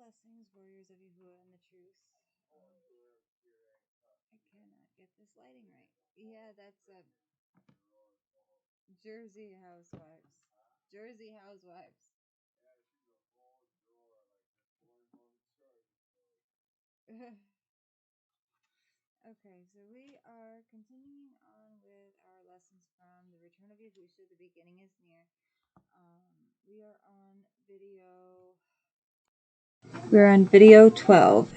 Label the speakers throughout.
Speaker 1: Blessings, warriors of Yahuah and the truth. I cannot get this lighting right. Yeah, that's a Jersey Housewives. Jersey Housewives. Okay, so we are continuing on with our lessons from the Return of Yahusha. The beginning is near. We are on video. We're on video 12.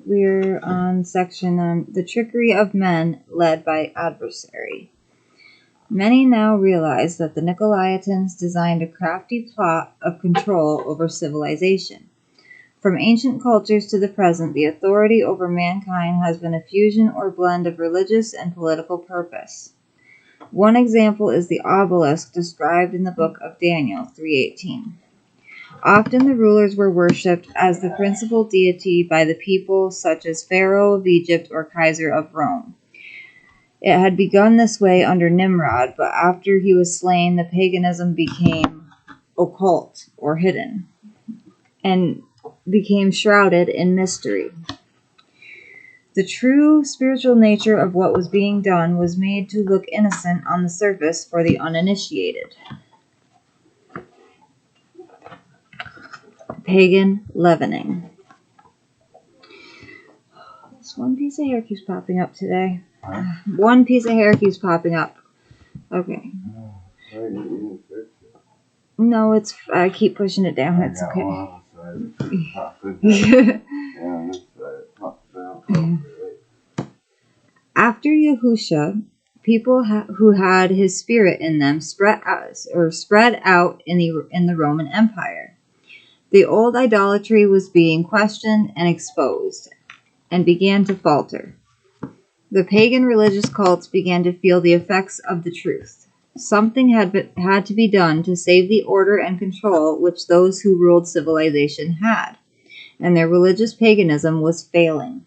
Speaker 1: We're on section The Trickery of Men, led by Adversary. Many now realize that the Nicolaitans designed a crafty plot of control over civilization. From ancient cultures to the present, the authority over mankind has been a fusion or blend of religious and political purpose. One example is the obelisk described in the book of Daniel 3:18. Often the rulers were worshipped as the principal deity by the people, such as Pharaoh of Egypt or Kaiser of Rome. It had begun this way under Nimrod, but after he was slain, the paganism became occult or hidden and became shrouded in mystery. The true spiritual nature of what was being done was made to look innocent on the surface for the uninitiated. Pagan leavening. This one piece of hair keeps popping up today. One piece of hair keeps popping up. Okay. No, it's. I keep pushing it down. It's okay. After Yahusha, people who had his spirit in them spread out in the Roman Empire. The old idolatry was being questioned and exposed, and began to falter. The pagan religious cults began to feel the effects of the truth. Something had to be done to save the order and control which those who ruled civilization had, and their religious paganism was failing.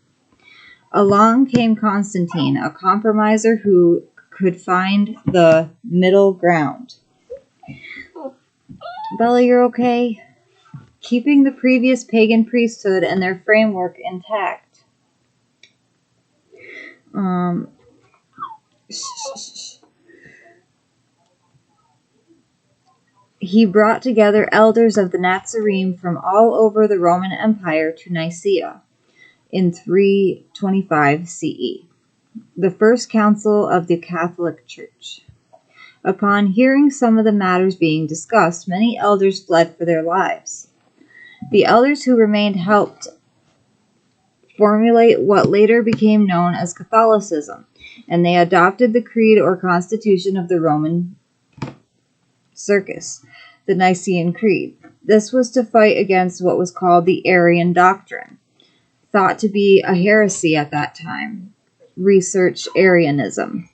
Speaker 1: Along came Constantine, a compromiser who could find the middle ground. Bella, you're okay? Keeping the previous pagan priesthood and their framework intact. He brought together elders of the Nazarene from all over the Roman Empire to Nicaea in 325 CE, the first council of the Catholic Church. Upon hearing some of the matters being discussed, many elders fled for their lives. The elders who remained helped formulate what later became known as Catholicism, and they adopted the creed or constitution of the Roman Circus, the Nicene Creed. This was to fight against what was called the Arian doctrine, thought to be a heresy at that time. Research Arianism.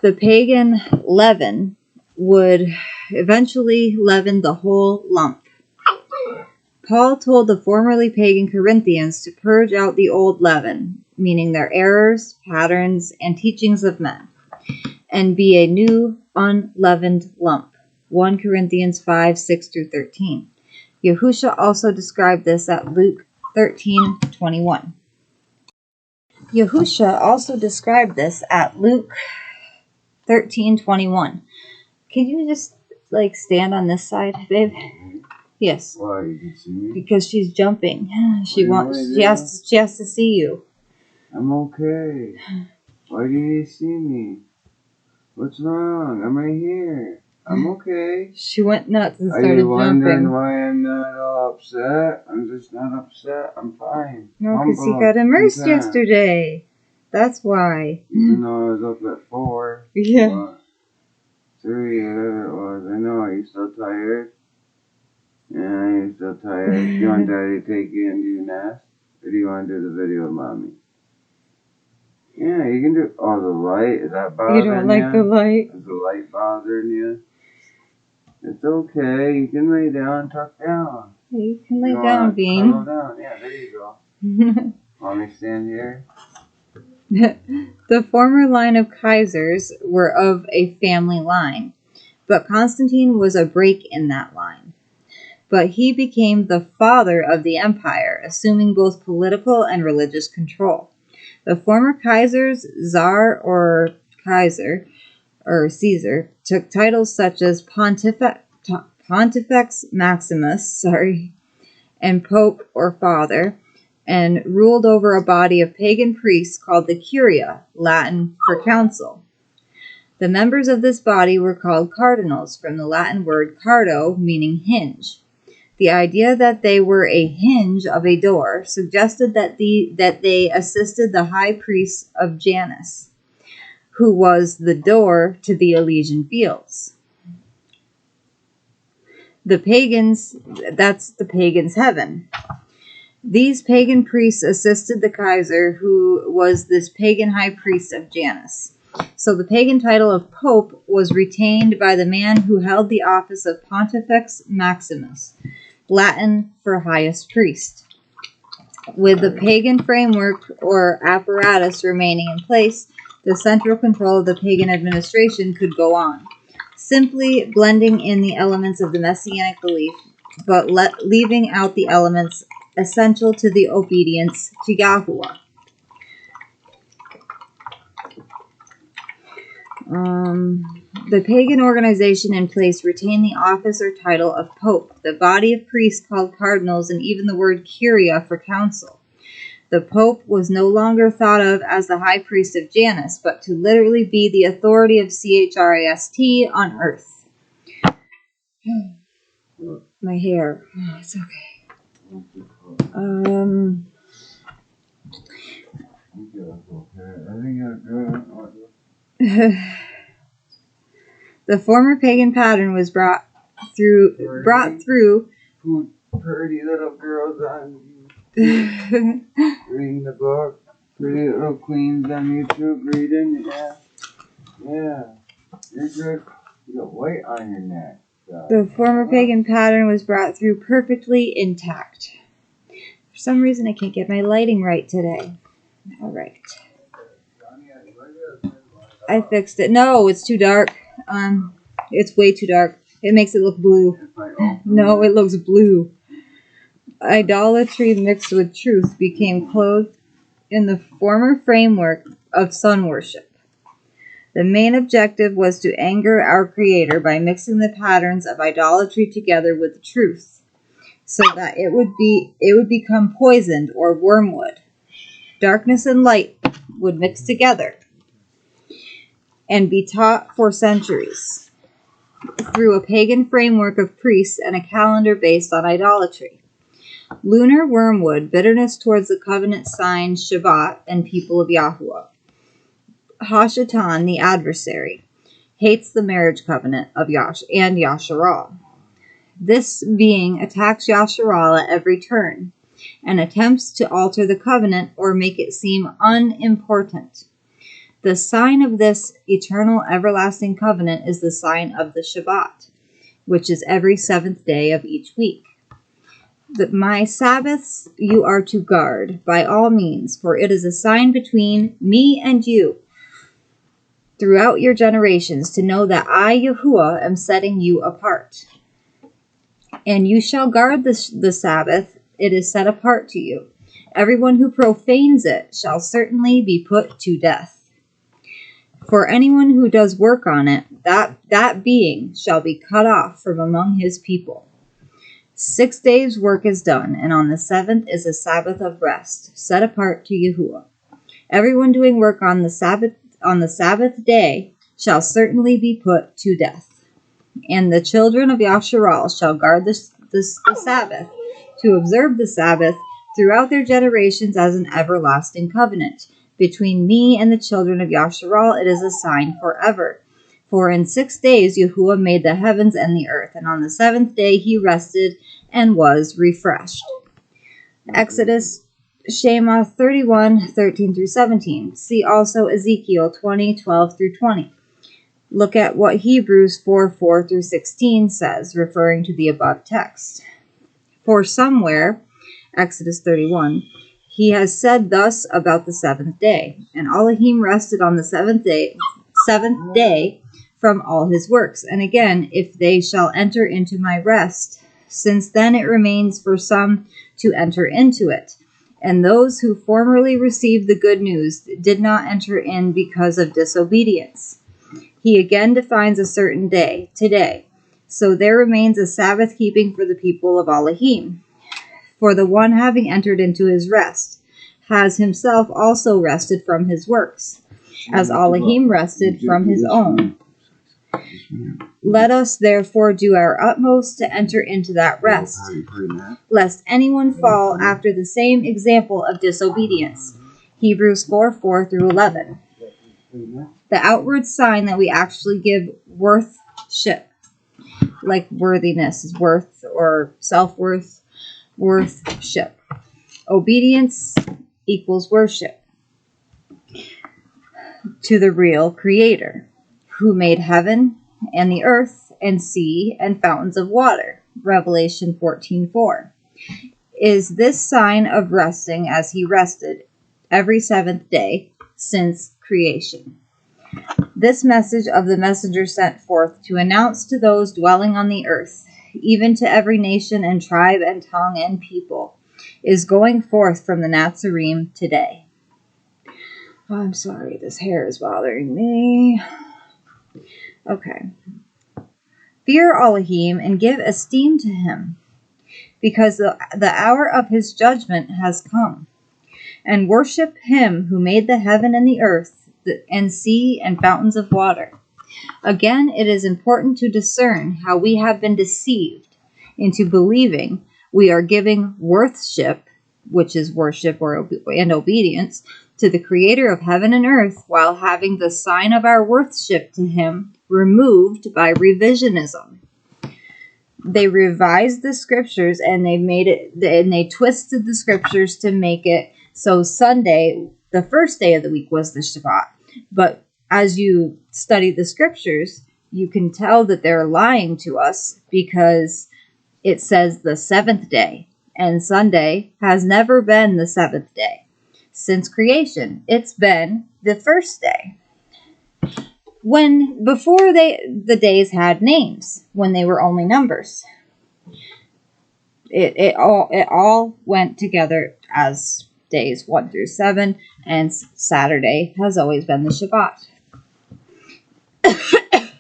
Speaker 1: The pagan leaven would eventually leaven the whole lump. Paul told the formerly pagan Corinthians to purge out the old leaven, meaning their errors, patterns, and teachings of men, and be a new, unleavened lump. 1 Corinthians 5:6-13. Yahusha also described this at Luke 13:21. Yahusha also described this at Luke 13:21. Can you just stand on this side, babe? Yes.
Speaker 2: Why? You can see me?
Speaker 1: Because she's jumping. She has to see you.
Speaker 2: I'm okay. Why do you need to see me? What's wrong? I'm right here. I'm okay.
Speaker 1: She went nuts and started
Speaker 2: jumping. Are you wondering
Speaker 1: jumping.
Speaker 2: why I'm not all upset? I'm just not upset. I'm fine.
Speaker 1: No, because you got immersed yesterday. That's why.
Speaker 2: Even though I was up at 4.
Speaker 1: Yeah.
Speaker 2: 3, whatever it was. I know. Are you still tired? Yeah, you're still tired. Do you want Daddy to take you and do your nest? Or do you want to do the video of Mommy? Yeah, you can do... Oh, the light? Is that bothering you?
Speaker 1: You don't like the light?
Speaker 2: Is the light bothering you? It's okay. You can lay down, tuck down.
Speaker 1: Yeah, you can lay down, Bean.
Speaker 2: Down. Yeah, there you go. Mommy, stand here.
Speaker 1: The former line of Kaisers were of a family line, but Constantine was a break in that line. but he became the father of the empire, assuming both political and religious control. The former Kaiser's Tsar or Kaiser or Caesar took titles such as Pontifex Maximus, and Pope or Father, and ruled over a body of pagan priests called the Curia, Latin for council. The members of this body were called cardinals, from the Latin word cardo, meaning hinge. The idea that they were a hinge of a door suggested that they assisted the high priest of Janus, who was the door to the Elysian fields. The pagans, that's the pagans' heaven. These pagan priests assisted the Kaiser, who was this pagan high priest of Janus. So the pagan title of Pope was retained by the man who held the office of Pontifex Maximus, Latin for highest priest. With the pagan framework or apparatus remaining in place, the central control of the pagan administration could go on, simply blending in the elements of the messianic belief, but leaving out the elements essential to the obedience to Yahuwah. The pagan organization in place retained the office or title of Pope, the body of priests called cardinals, and even the word Curia for council. The Pope was no longer thought of as the high priest of Janus, but to literally be the authority of Christ on earth. My hair. Oh, it's okay. The former pagan pattern was brought through.
Speaker 2: Who pretty little girls on reading the book. Pretty little queens on YouTube reading. Yeah. You're good. You got white on your neck.
Speaker 1: The former pagan pattern was brought through perfectly intact. For some reason, I can't get my lighting right today. All right. I fixed it. No, it's too dark. It's way too dark. It makes it look blue. No, it looks blue. Idolatry mixed with truth became clothed in the former framework of sun worship. The main objective was to anger our Creator by mixing the patterns of idolatry together with the truth, so that it would become poisoned or wormwood. Darkness and light would mix together and be taught for centuries through a pagan framework of priests and a calendar based on idolatry. Lunar wormwood, bitterness towards the covenant sign SHABATH and people of YAHUAH. Hashatan, the adversary, hates the marriage covenant of Yasharal. This being attacks Yasharal at every turn and attempts to alter the covenant or make it seem unimportant. The sign of this eternal everlasting covenant is the sign of the Shabbat, which is every seventh day of each week. My Sabbaths you are to guard by all means, for it is a sign between me and you throughout your generations, to know that I, Yahuwah, am setting you apart. And you shall guard the Sabbath, it is set apart to you. Everyone who profanes it shall certainly be put to death. For anyone who does work on it, that being shall be cut off from among his people. 6 days' work is done, and on the seventh is a Sabbath of rest, set apart to Yahuwah. Everyone doing work on the Sabbath day shall certainly be put to death. And the children of Yasharal shall guard the Sabbath, to observe the Sabbath throughout their generations as an everlasting covenant. Between me and the children of Yasharal it is a sign forever. For in 6 days Yahuwah made the heavens and the earth, and on the seventh day he rested and was refreshed. Exodus Shema 31:13-17. See also Ezekiel 20:12-20. Look at what Hebrews 4:4-16 says, referring to the above text. For somewhere, Exodus 31, he has said thus about the seventh day, and Elohim rested on the seventh day from all his works. And again, if they shall enter into my rest, Since then it remains for some to enter into it. And those who formerly received the good news did not enter in because of disobedience. He again defines a certain day, today. So there remains a Sabbath keeping for the people of Elohim. For the one having entered into his rest has himself also rested from his works, as Elohim rested from his own. Let us therefore do our utmost to enter into that rest, lest anyone fall after the same example of disobedience. Hebrews 4:4 through 11. The outward sign that we actually give worthship, like worthiness is worth, or self-worth, worthship. Obedience equals worship to the real Creator, who made heaven and the earth and sea and fountains of water. Revelation 14:4. Is this sign of resting as he rested every seventh day since creation. This message of the messenger sent forth to announce to those dwelling on the earth, even to every nation and tribe and tongue and people, is going forth from the Nazarene today. Oh, I'm sorry, this hair is bothering me. Okay. Fear Elohim and give esteem to him, because the hour of his judgment has come. And worship him who made the heaven and the earth, and sea and fountains of water. Again, it is important to discern how we have been deceived into believing we are giving worship, which is worship and obedience, to the Creator of heaven and earth, while having the sign of our worship to him removed by revisionism. They revised the scriptures and they twisted the scriptures to make it so Sunday, the first day of the week, was the Shabbat. But as you study the scriptures, you can tell that they're lying to us, because it says the seventh day, and Sunday has never been the seventh day. Since creation, it's been the first day. Before the days had names, when they were only numbers. It all went together as days 1 through 7, and Saturday has always been the Shabbat.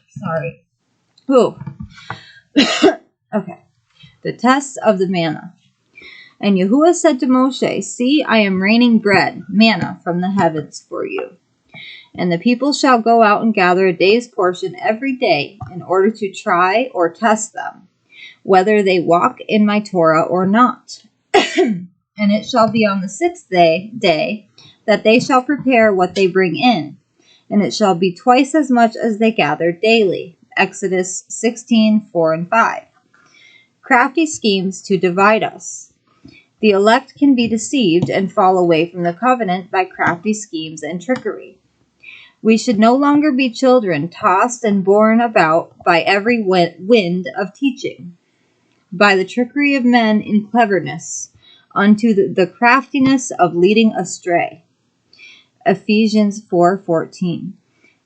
Speaker 1: Sorry. Ooh. Okay. The test of the manna. And YAHUAH said to Moshe, See, I am raining bread, manna, from the heavens for you. And the people shall go out and gather a day's portion every day, in order to try or test them, whether they walk in my Torah or not. And it shall be on the sixth day that they shall prepare what they bring in, and it shall be twice as much as they gather daily. Exodus 16:4 and 5. Crafty schemes to divide us. The elect can be deceived and fall away from the covenant by crafty schemes and trickery. We should no longer be children tossed and borne about by every wind of teaching, by the trickery of men in cleverness, unto the craftiness of leading astray. Ephesians 4:14.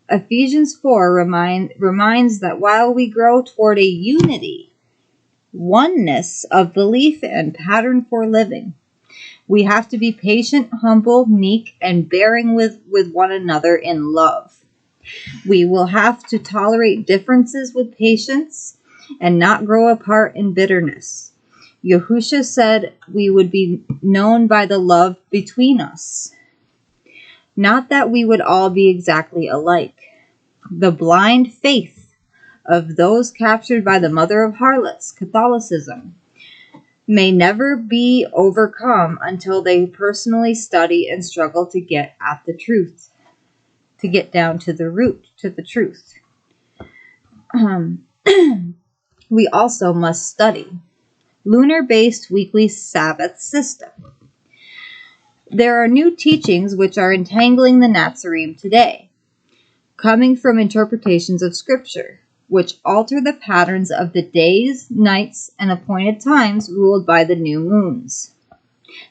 Speaker 1: Ephesians 4 reminds that while we grow toward a unity, oneness of belief and pattern for living, we have to be patient, humble, meek, and bearing with one another in love. We will have to tolerate differences with patience and not grow apart in bitterness. Yahusha said we would be known by the love between us. Not that we would all be exactly alike. The blind faith of those captured by the mother of harlots, Catholicism, may never be overcome until they personally study and struggle to get at the truth, to get down to the root, to the truth. We also must study lunar-based weekly Sabbath system. There are new teachings which are entangling the Nazarene today, coming from interpretations of Scripture, which alter the patterns of the days, nights, and appointed times ruled by the new moons.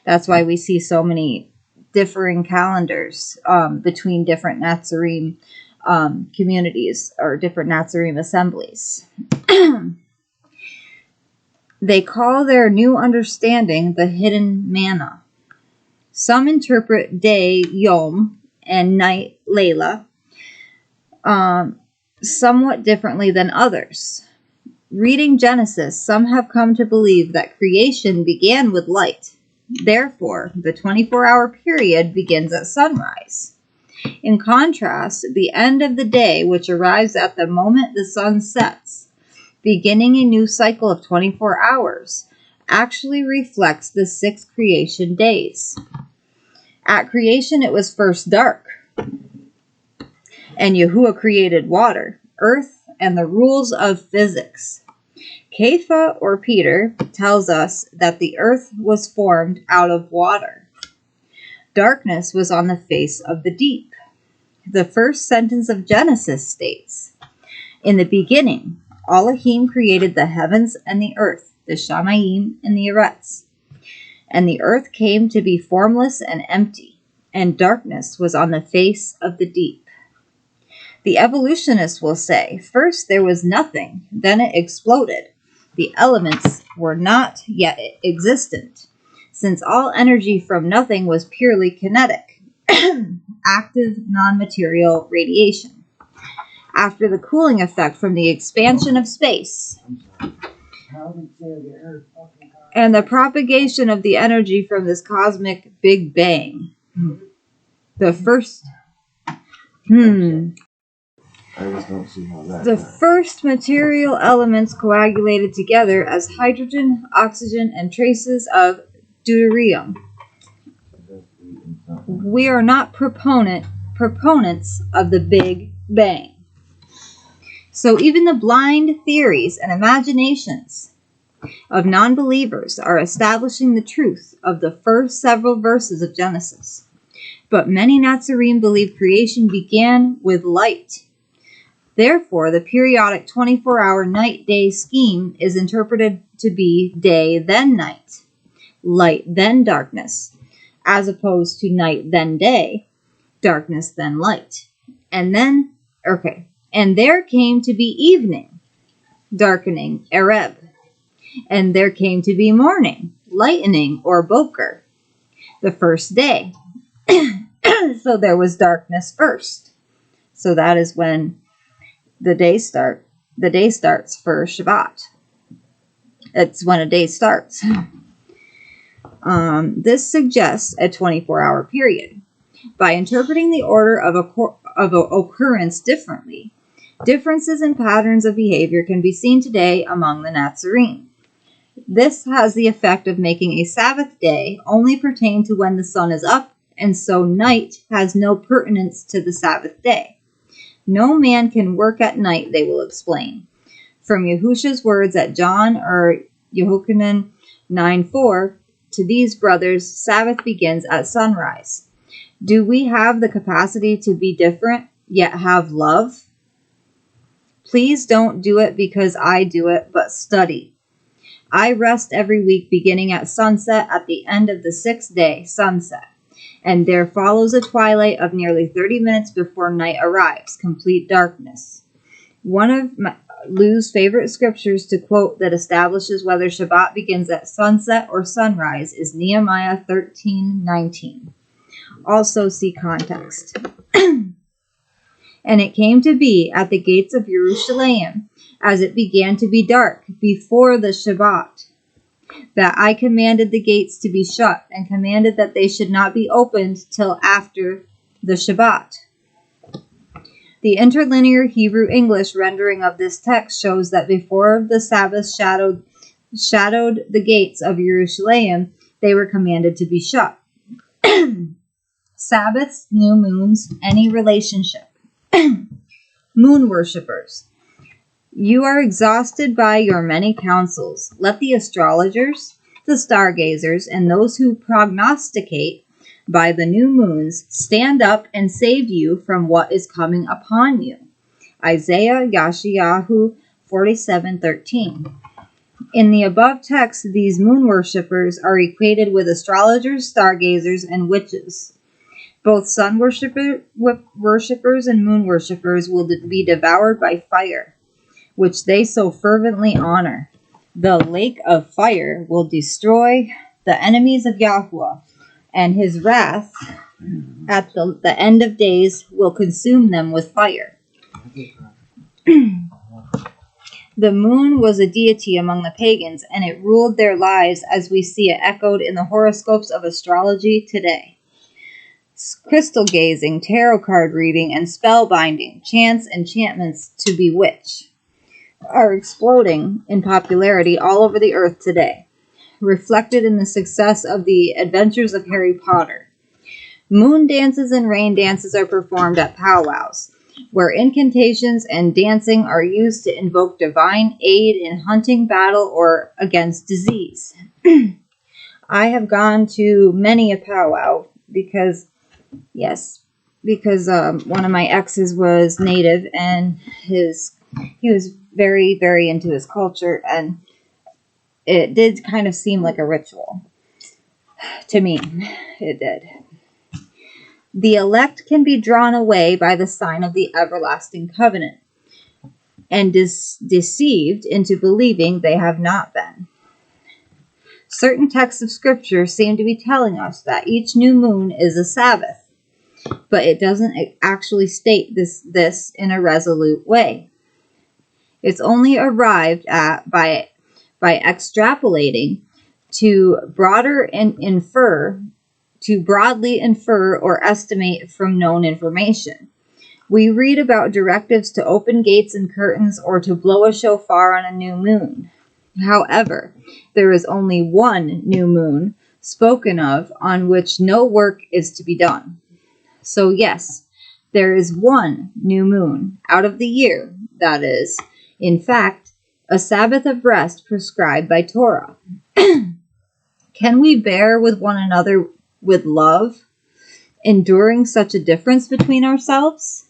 Speaker 1: That's why we see so many differing calendars between different Nazarene communities or different Nazarene assemblies. They call their new understanding the hidden manna. Some interpret day Yom and night Layla somewhat differently than others. Reading Genesis, some have come to believe that creation began with light. Therefore, the 24-hour period begins at sunrise. In contrast, the end of the day, which arrives at the moment the sun sets, beginning a new cycle of 24 hours, actually reflects the 6 creation days. At creation, it was first dark, and YAHUAH created water, earth, and the rules of physics. Kepha, or Peter, tells us that the earth was formed out of water. Darkness was on the face of the deep. The first sentence of Genesis states, "In the beginning, Elohim created the heavens and the earth, the Shamayim and the Arets. And the earth came to be formless and empty, and darkness was on the face of the deep." The evolutionists will say, first there was nothing, then it exploded. The elements were not yet existent, since all energy from nothing was purely kinetic, active, non-material radiation. After the cooling effect from the expansion of space and the propagation of the energy from this cosmic Big Bang, the first material elements coagulated together as hydrogen, oxygen, and traces of deuterium. We are not proponents of the Big Bang. So even the blind theories and imaginations of non-believers are establishing the truth of the first several verses of Genesis. But many Nazarene believe creation began with light. Therefore, the periodic 24-hour night-day scheme is interpreted to be day then night, light then darkness, as opposed to night then day, darkness then light. And there came to be evening, darkening, Ereb. And there came to be morning, lightening, or Boker, the first day. So there was darkness first. So that is when the day starts for Shabbat. It's when a day starts. This suggests a 24-hour period. By interpreting the order of occurrence differently, differences in patterns of behavior can be seen today among the Nazarene. This has the effect of making a Sabbath day only pertain to when the sun is up, and so night has no pertinence to the Sabbath day. No man can work at night, they will explain. From Yahusha's words at John or Yehochanan 9:4, to these brothers, Sabbath begins at sunrise. Do we have the capacity to be different, yet have love? Please don't do it because I do it, but study. I rest every week beginning at sunset at the end of the 6th day, sunset. And there follows a twilight of nearly 30 minutes before night arrives, complete darkness. One of Lou's favorite scriptures to quote that establishes whether Shabbat begins at sunset or sunrise is Nehemiah 13:19. Also see context. And it came to be at the gates of Jerusalem, as it began to be dark before the Shabbat, that I commanded the gates to be shut, and commanded that they should not be opened till after the Shabbat. The interlinear Hebrew-English rendering of this text shows that before the Sabbath shadowed the gates of Jerusalem, they were commanded to be shut. Sabbaths, new moons, any relationship. Moon worshippers. You are exhausted by your many counsels. Let the astrologers, the stargazers, and those who prognosticate by the new moons stand up and save you from what is coming upon you. Isaiah Yeshayahu 47:13. In the above text, these moon worshippers are equated with astrologers, stargazers, and witches. Both sun worshippers and moon worshippers will be devoured by fire, which they so fervently honor. The lake of fire will destroy the enemies of Yahuwah, and his wrath at the end of days will consume them with fire. The moon was a deity among the pagans, and it ruled their lives as we see it echoed in the horoscopes of astrology today. Crystal gazing, tarot card reading, and spell binding, chants, enchantments to bewitch are exploding in popularity all over the earth today, reflected in the success of the adventures of Harry Potter. Moon dances and rain dances are performed at powwows, where incantations and dancing are used to invoke divine aid in hunting, battle, or against disease. I have gone to many a powwow because one of my exes was Native, and he was very, very into his culture, and it did kind of seem like a ritual. To me, it did. The elect can be drawn away by the sign of the everlasting covenant, and deceived into believing they have not been. Certain texts of Scripture seem to be telling us that each new moon is a Sabbath, but it doesn't actually state this in a resolute way. It's only arrived at by extrapolating to broadly infer or estimate from known information. We read about directives to open gates and curtains or to blow a shofar on a new moon. However, there is only one new moon spoken of on which no work is to be done. So yes, there is one new moon out of the year that is, in fact, a Sabbath of rest prescribed by Torah. Can we bear with one another with love, enduring such a difference between ourselves?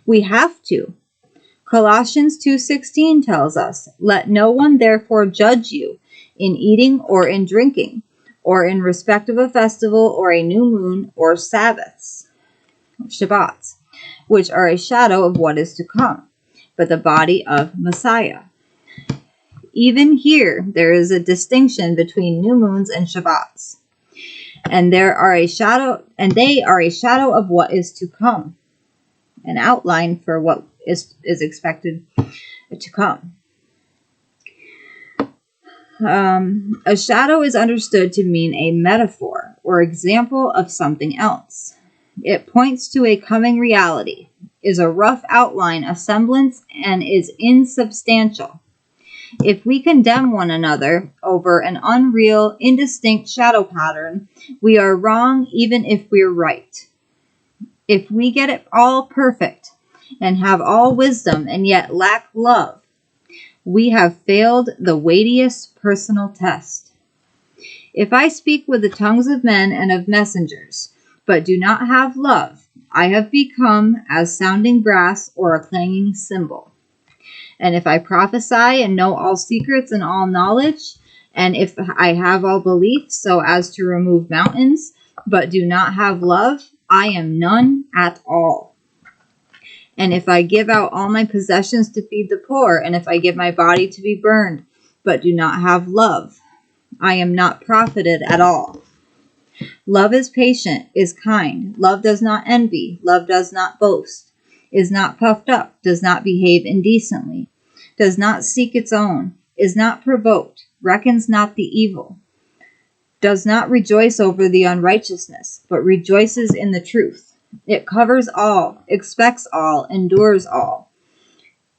Speaker 1: We have to. Colossians 2:16 tells us, "Let no one therefore judge you in eating or in drinking, or in respect of a festival or a new moon or Sabbaths, SHABATHs, which are a shadow of what is to come, but the body of Messiah." Even here, there is a distinction between new moons and Shabbats, and they are a shadow of what is to come, an outline for what is expected to come. A shadow is understood to mean a metaphor or example of something else. It points to a coming reality, is a rough outline, a semblance, and is insubstantial. If we condemn one another over an unreal, indistinct shadow pattern, we are wrong even if we're right. If we get it all perfect and have all wisdom and yet lack love, we have failed the weightiest personal test. If I speak with the tongues of men and of messengers, but do not have love, I have become as sounding brass or a clanging cymbal. And if I prophesy and know all secrets and all knowledge, and if I have all belief so as to remove mountains, but do not have love, I am none at all. And if I give out all my possessions to feed the poor, and if I give my body to be burned, but do not have love, I am not profited at all. Love is patient, is kind. Love does not envy. Love does not boast, is not puffed up, does not behave indecently, does not seek its own, is not provoked, reckons not the evil, does not rejoice over the unrighteousness, but rejoices in the truth. It covers all, expects all, endures all.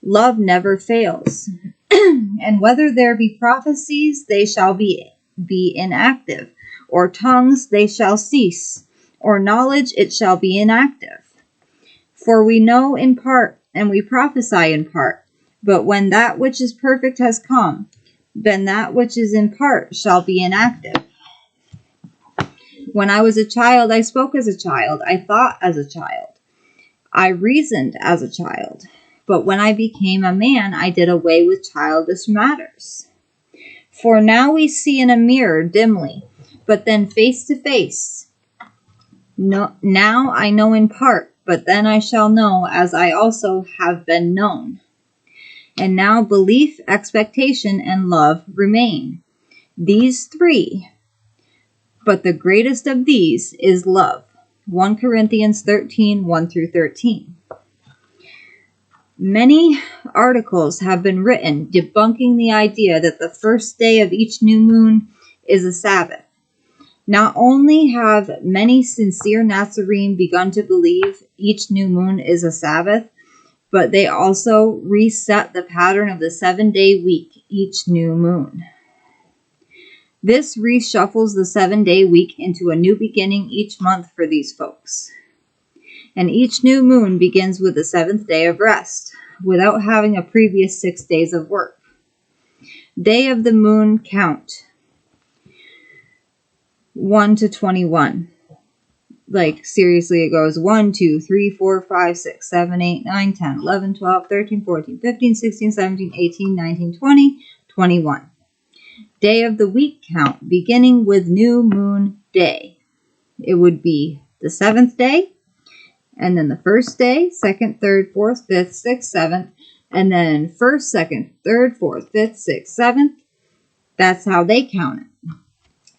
Speaker 1: Love never fails. And whether there be prophecies, they shall be inactive, or tongues, they shall cease, or knowledge, it shall be inactive. For we know in part, and we prophesy in part, but when that which is perfect has come, then that which is in part shall be inactive. When I was a child, I spoke as a child, I thought as a child, I reasoned as a child. But when I became a man, I did away with childish matters. For now we see in a mirror dimly, but then face to face. No, now I know in part, but then I shall know as I also have been known. And now belief, expectation, and love remain. These three, but the greatest of these is love. 1 Corinthians 13, 1 through 13. Many articles have been written debunking the idea that the first day of each new moon is a Sabbath. Not only have many sincere Nazarene begun to believe each new moon is a Sabbath, but they also reset the pattern of the 7-day week each new moon. This reshuffles the 7-day week into a new beginning each month for these folks. And each new moon begins with the 7th day of rest, without having a previous 6 days of work. Day of the moon count 1 to 21. Like, seriously, it goes 1, 2, 3, 4, 5, 6, 7, 8, 9, 10, 11, 12, 13, 14, 15, 16, 17, 18, 19, 20, 21. Day of the week count, beginning with new moon day. It would be the 7th day, and then the 1st day, 2nd, 3rd, 4th, 5th, 6th, 7th, and then 1st, 2nd, 3rd, 4th, 5th, 6th, 7th. That's how they count it.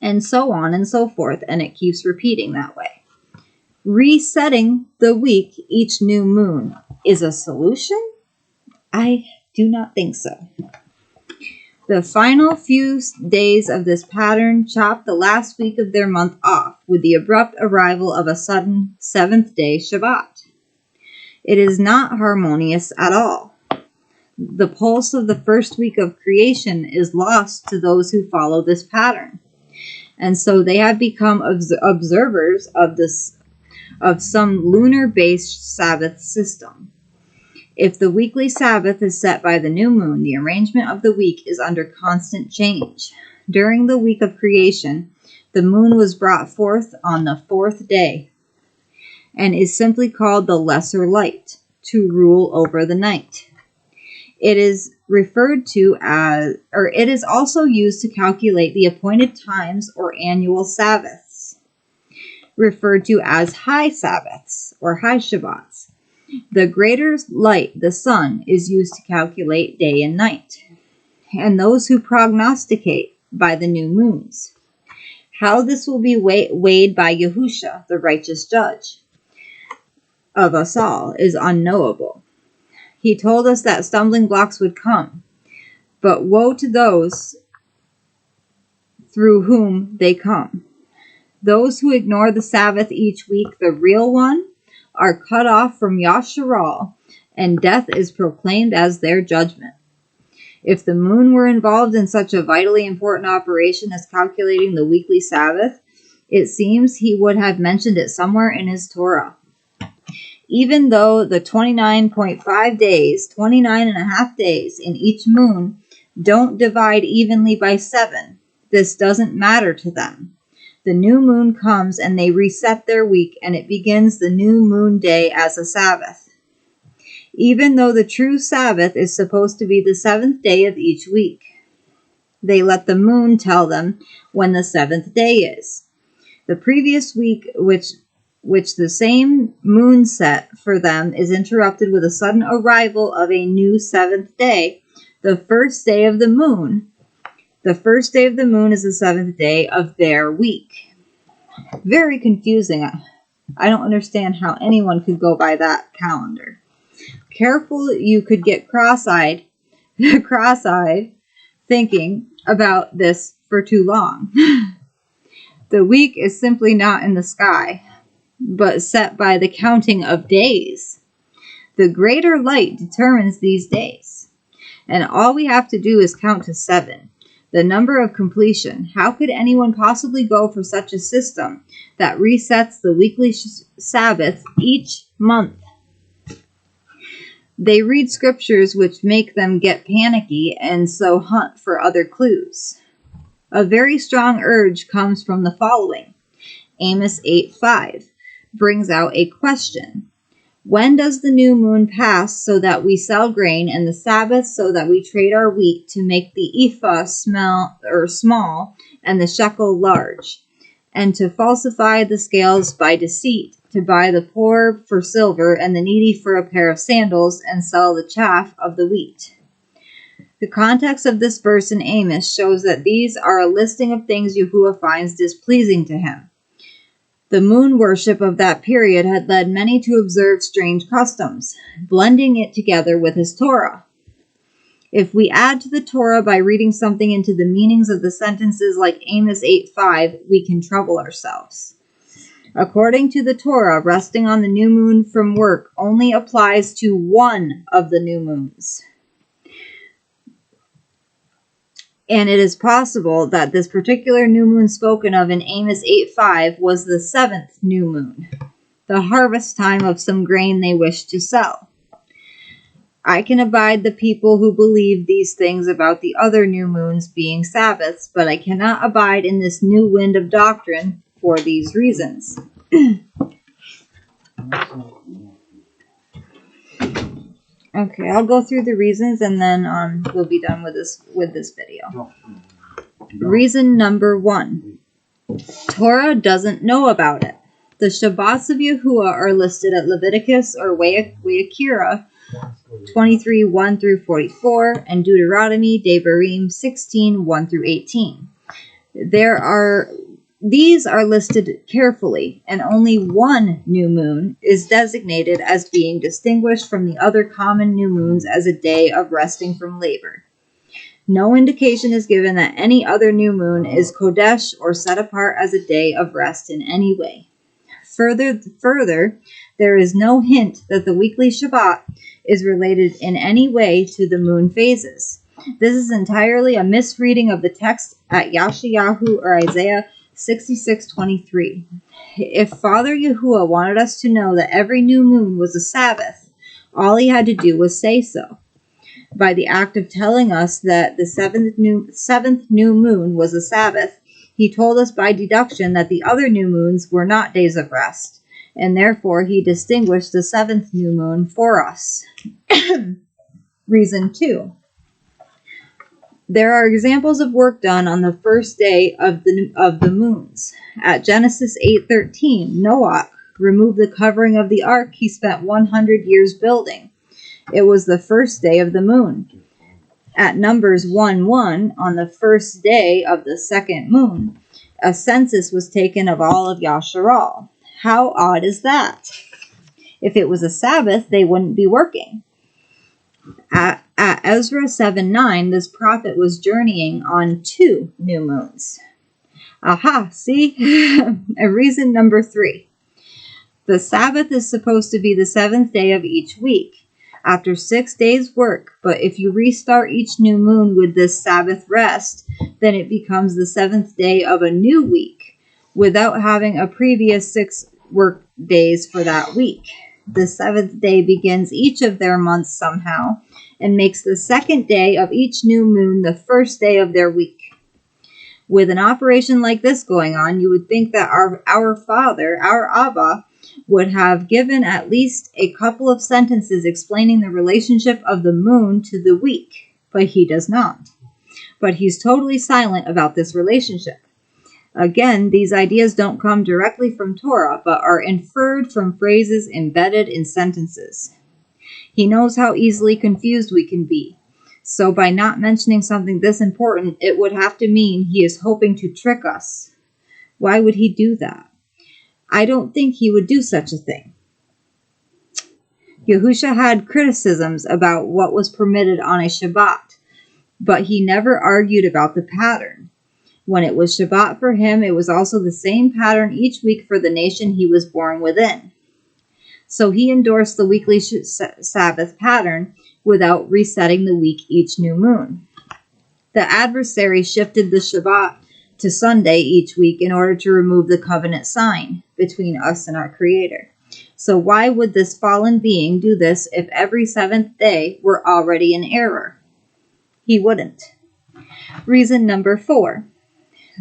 Speaker 1: And so on and so forth, and it keeps repeating that way. Resetting the week each new moon is a solution? I do not think so. The final few days of this pattern chop the last week of their month off with the abrupt arrival of a sudden 7th day Shabbat. It is not harmonious at all. The pulse of the first week of creation is lost to those who follow this pattern. And so they have become observers of some lunar-based Sabbath system. If the weekly Sabbath is set by the new moon, the arrangement of the week is under constant change. During the week of creation, the moon was brought forth on the 4th day and is simply called the lesser light to rule over the night. It is referred to as, or it is also used to calculate the appointed times or annual Sabbaths, referred to as high Sabbaths or high Shabbats. The greater light, the sun, is used to calculate day and night, and those who prognosticate by the new moons. How this will be weighed by Yahusha, the righteous judge of us all, is unknowable. He told us that stumbling blocks would come, but woe to those through whom they come. Those who ignore the Sabbath each week, the real one, are cut off from Yasharal, and death is proclaimed as their judgment. If the moon were involved in such a vitally important operation as calculating the weekly Sabbath, it seems he would have mentioned it somewhere in his Torah. Even though the 29.5 days, 29 and a half days in each moon don't divide evenly by 7, this doesn't matter to them. The new moon comes and they reset their week, and it begins the new moon day as a Sabbath. Even though the true Sabbath is supposed to be the 7th day of each week, they let the moon tell them when the 7th day is. The previous week, which the same moon set for them, is interrupted with a sudden arrival of a new 7th day, the first day of the moon. The first day of the moon is the 7th day of their week. Very confusing. I don't understand how anyone could go by that calendar. Careful, you could get cross-eyed thinking about this for too long. The week is simply not in the sky, but set by the counting of days. The greater light determines these days, and all we have to do is count to 7. The number of completion. How could anyone possibly go for such a system that resets the weekly Sabbath each month? They read scriptures which make them get panicky and so hunt for other clues. A very strong urge comes from the following. Amos 8:5 brings out a question. When does the new moon pass so that we sell grain, and the Sabbath so that we trade our wheat to make the ephah small and the shekel large, and to falsify the scales by deceit, to buy the poor for silver and the needy for a pair of sandals, and sell the chaff of the wheat? The context of this verse in Amos shows that these are a listing of things Yahuwah finds displeasing to him. The moon worship of that period had led many to observe strange customs, blending it together with his Torah. If we add to the Torah by reading something into the meanings of the sentences like Amos 8:5, we can trouble ourselves. According to the Torah, resting on the new moon from work only applies to one of the new moons. And it is possible that this particular new moon spoken of in Amos 8:5 was the 7th new moon, the harvest time of some grain they wished to sell. I can abide the people who believe these things about the other new moons being Sabbaths, but I cannot abide in this new wind of doctrine for these reasons. Okay, I'll go through the reasons and then we'll be done with this video. Reason number 1. Torah doesn't know about it. The Shabbaths of Yahuwah are listed at Leviticus or YAHUAH 23, 1 through 44, and Deuteronomy, Devarim 16, 1 through 18. These are listed carefully, and only one new moon is designated as being distinguished from the other common new moons as a day of resting from labor. No indication is given that any other new moon is Kodesh or set apart as a day of rest in any way. Further, there is no hint that the weekly Shabbat is related in any way to the moon phases. This is entirely a misreading of the text at Yeshayahu or Isaiah 66:23. If Father Yahuwah wanted us to know that every new moon was a Sabbath, all he had to do was say so. By the act of telling us that the seventh new moon was a Sabbath, he told us by deduction that the other new moons were not days of rest, and therefore he distinguished the 7th new moon for us. Reason 2. There are examples of work done on the first day of the moons. At Genesis 8:13, Noah removed the covering of the ark he spent 100 years building. It was the first day of the moon. At Numbers 1:1, on the first day of the second moon, a census was taken of all of Yasharal. How odd is that? If it was a Sabbath, they wouldn't be working. At Ezra 7:9, this prophet was journeying on 2 new moons. Aha, see? Reason number 3. The Sabbath is supposed to be the 7th day of each week, after 6 days' work, but if you restart each new moon with this Sabbath rest, then it becomes the 7th day of a new week, without having a previous 6 work days for that week. The 7th day begins each of their months somehow, and makes the 2nd day of each new moon the 1st day of their week. With an operation like this going on, you would think that our Father, our Abba, would have given at least a couple of sentences explaining the relationship of the moon to the week, but he does not. But he's totally silent about this relationship. Again, these ideas don't come directly from Torah, but are inferred from phrases embedded in sentences. He knows how easily confused we can be. So by not mentioning something this important, it would have to mean he is hoping to trick us. Why would he do that? I don't think he would do such a thing. Yahusha had criticisms about what was permitted on a Shabbat, but he never argued about the pattern. When it was Shabbat for him, it was also the same pattern each week for the nation he was born within. So he endorsed the weekly Sabbath pattern without resetting the week each new moon. The adversary shifted the Shabbat to Sunday each week in order to remove the covenant sign between us and our Creator. So why would this fallen being do this if every 7th day were already in error? He wouldn't. Reason number 4.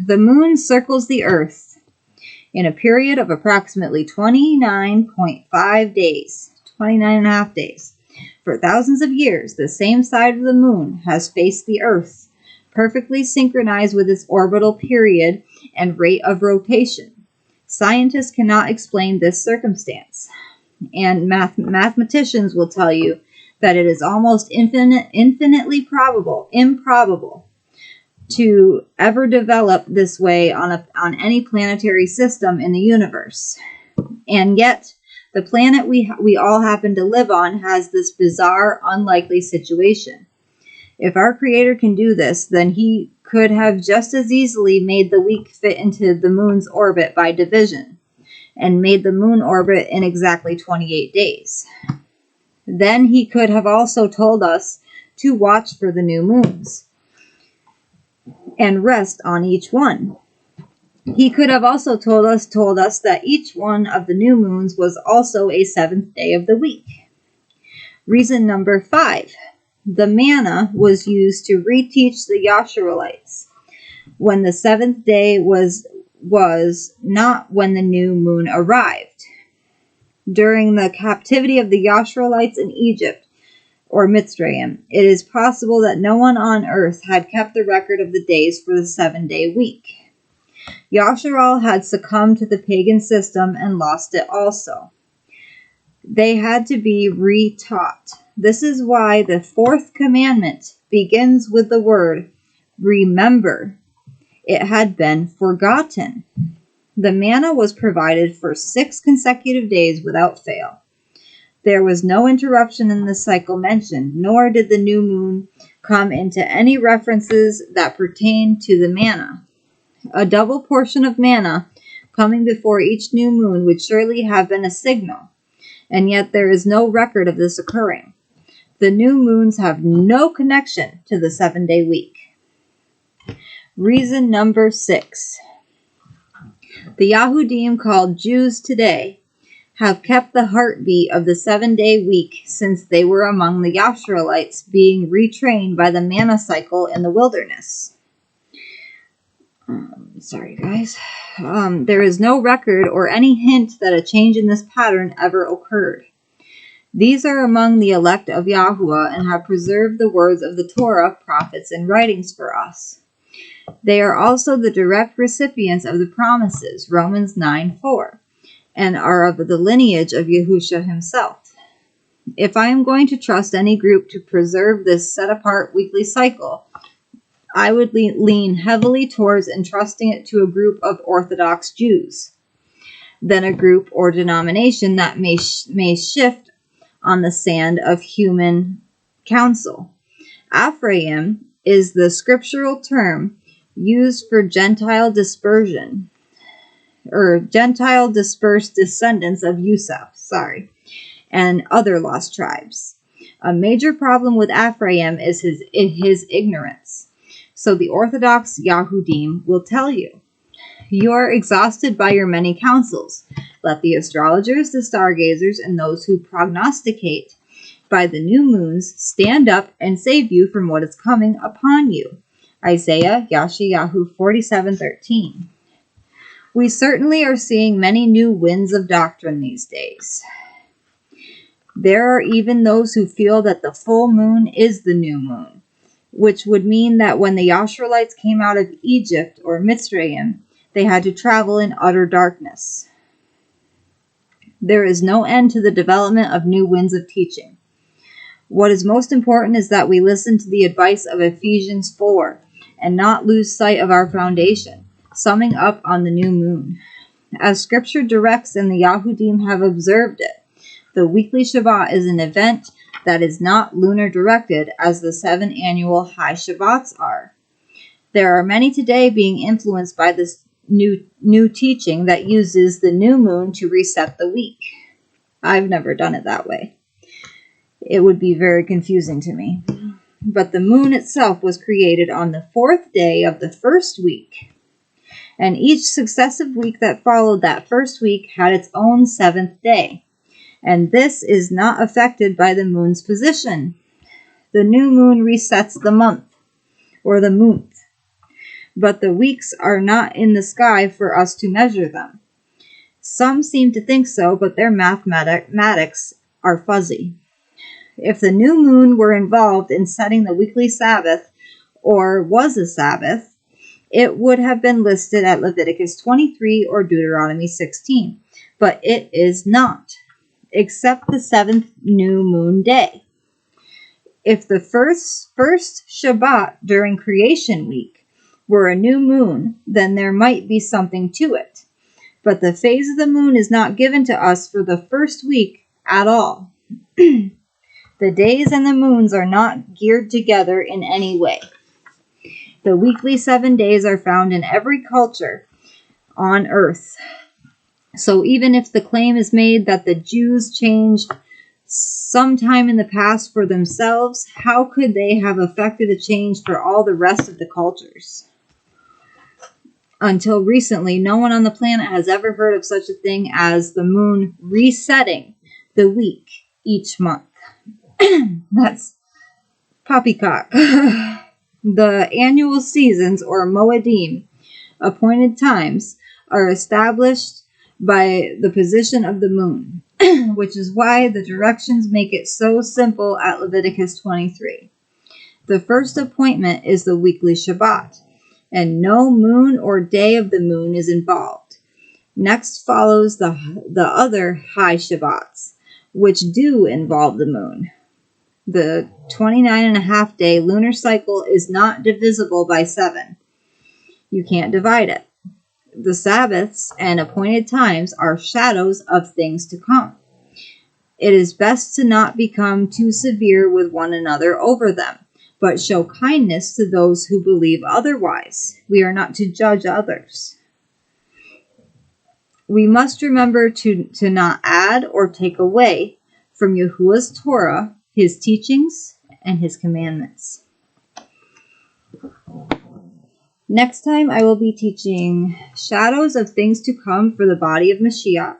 Speaker 1: The moon circles the earth in a period of approximately 29.5 days, 29.5 days. For thousands of years, the same side of the moon has faced the earth, perfectly synchronized with its orbital period and rate of rotation. Scientists cannot explain this circumstance, and mathematicians will tell you that it is almost infinitely improbable to ever develop this way on any planetary system in the universe. And yet, the planet we all happen to live on has this bizarre, unlikely situation. If our Creator can do this, then He could have just as easily made the week fit into the moon's orbit by division, and made the moon orbit in exactly 28 days. Then He could have also told us to watch for the new moons and rest on each one. He could have also told us that each one of the new moons was also a 7th day of the week. Reason number 5. The manna was used to reteach the Yahusha when the 7th day was not when the new moon arrived. During the captivity of the Yahusha in Egypt, or Mitzrayim, it is possible that no one on earth had kept the record of the days for the 7-day week. Yahusha had succumbed to the pagan system and lost it also. They had to be retaught. This is why the 4th commandment begins with the word, remember. It had been forgotten. The manna was provided for 6 consecutive days without fail. There was no interruption in the cycle mentioned, nor did the new moon come into any references that pertain to the manna. A double portion of manna coming before each new moon would surely have been a signal, and yet there is no record of this occurring. The new moons have no connection to the 7-day week. Reason number 6. The Yahudim, called Jews today, have kept the heartbeat of the 7-day week since they were among the Yahusha being retrained by the manna cycle in the wilderness. Sorry, guys. There is no record or any hint that a change in this pattern ever occurred. These are among the elect of YAHUAH and have preserved the words of the Torah, prophets, and writings for us. They are also the direct recipients of the promises, Romans 9:4, and are of the lineage of Yahusha himself. If I am going to trust any group to preserve this set-apart weekly cycle, I would lean heavily towards entrusting it to a group of Orthodox Jews, then a group or denomination that may shift on the sand of human counsel. Ephraim is the scriptural term used for Gentile dispersion, or Gentile dispersed descendants of Yusuf, and other lost tribes. A major problem with Ephraim is his ignorance. So the Orthodox Yahudim will tell you, you are exhausted by your many counsels. Let the astrologers, the stargazers, and those who prognosticate by the new moons stand up and save you from what is coming upon you. Isaiah Yashayahu 47:13. We certainly are seeing many new winds of doctrine these days. There are even those who feel that the full moon is the new moon, which would mean that when the Yahusha came out of Egypt or Mitzrayim, they had to travel in utter darkness. There is no end to the development of new winds of teaching. What is most important is that we listen to the advice of Ephesians 4 and not lose sight of our foundation, summing up on the new moon. As Scripture directs and the Yahudim have observed it, the weekly Shabbat is an event that is not lunar directed as the 7 annual high Shabbats are. There are many today being influenced by this new teaching that uses the new moon to reset the week. I've never done it that way. It would be very confusing to me. But the moon itself was created on the 4th day of the first week, and each successive week that followed that first week had its own 7th day, and this is not affected by the moon's position. The new moon resets the month, or the month, but the weeks are not in the sky for us to measure them. Some seem to think so, but their mathematics are fuzzy. If the new moon were involved in setting the weekly Sabbath, or was a Sabbath, it would have been listed at Leviticus 23 or Deuteronomy 16, but it is not, except the 7th new moon day. If the first Shabbat during creation week were a new moon, then there might be something to it. But the phase of the moon is not given to us for the first week at all. The days and the moons are not geared together in any way. The weekly 7 days are found in every culture on earth. So even if the claim is made that the Jews changed sometime in the past for themselves, how could they have effected a change for all the rest of the cultures? Until recently, no one on the planet has ever heard of such a thing as the moon resetting the week each month. That's poppycock. The annual seasons, or moedim, appointed times, are established by the position of the moon, which is why the directions make it so simple at Leviticus 23. The first appointment is the weekly Shabbat, and no moon or day of the moon is involved. Next follows the other high Shabbats, which do involve the moon. The 29.5 day lunar cycle is not divisible by 7. You can't divide it. The Sabbaths and appointed times are shadows of things to come. It is best to not become too severe with one another over them, but show kindness to those who believe otherwise. We are not to judge others. We must remember to not add or take away from Yahuwah's Torah, his teachings, and his commandments. Next time I will be teaching shadows of things to come for the body of Mashiach.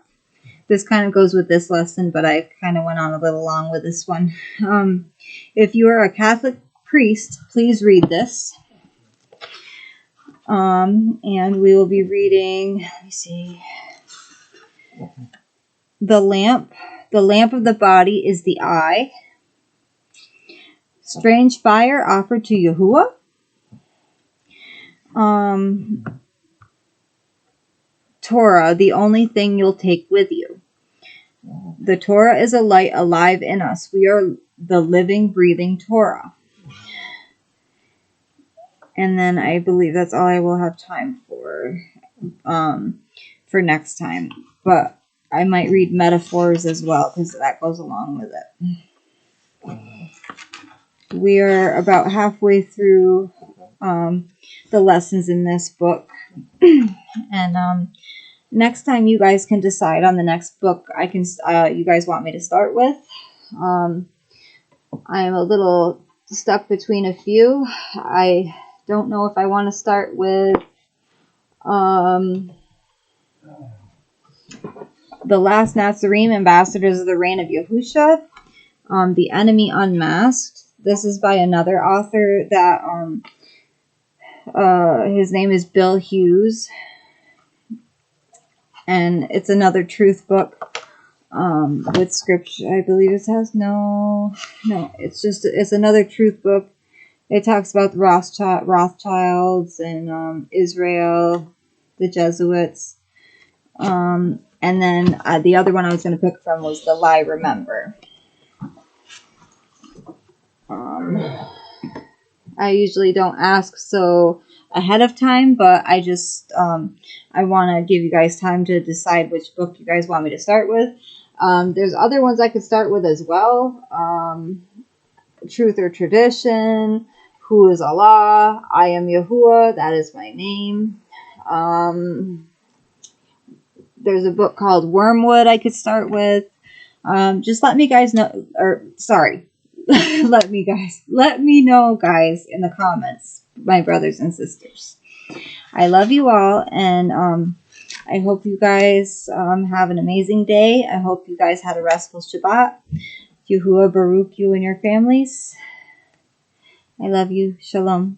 Speaker 1: This kind of goes with this lesson, but I kind of went on a little long with this one. If you are a Catholic priest, please read this. And we will be reading, let me see. The lamp of the body is the eye. Strange fire offered to Yahuwah. Torah, the only thing you'll take with you. The Torah is a light alive in us. We are the living, breathing Torah. And then I believe that's all I will have time for next time. But I might read metaphors as well, because that goes along with it. We are about halfway through the lessons in this book. And next time you guys can decide on the next book you guys want me to start with. I am a little stuck between a few. I don't know if I want to start with The Last Nazarene, Ambassadors of the Reign of Yahusha, The Enemy Unmasked. This is by another author that his name is Bill Hughes, and it's another truth book with scripture. I believe it has it's another truth book. It talks about the Rothschilds and Israel, the Jesuits. And then the other one I was going to pick from was The Lie Remember. I usually don't ask so ahead of time, but I just I want to give you guys time to decide which book you guys want me to start with. There's other ones I could start with as well. Truth or Tradition, Who is Allah, I Am Yahuwah, that is my name. There's a book called Wormwood I could start with. Just let me guys know, let me know, guys, in the comments, my brothers and sisters. I love you all, and I hope you guys have an amazing day. I hope you guys had a restful Shabbat. Yahuwah Baruch you and your families. I love you. Shalom.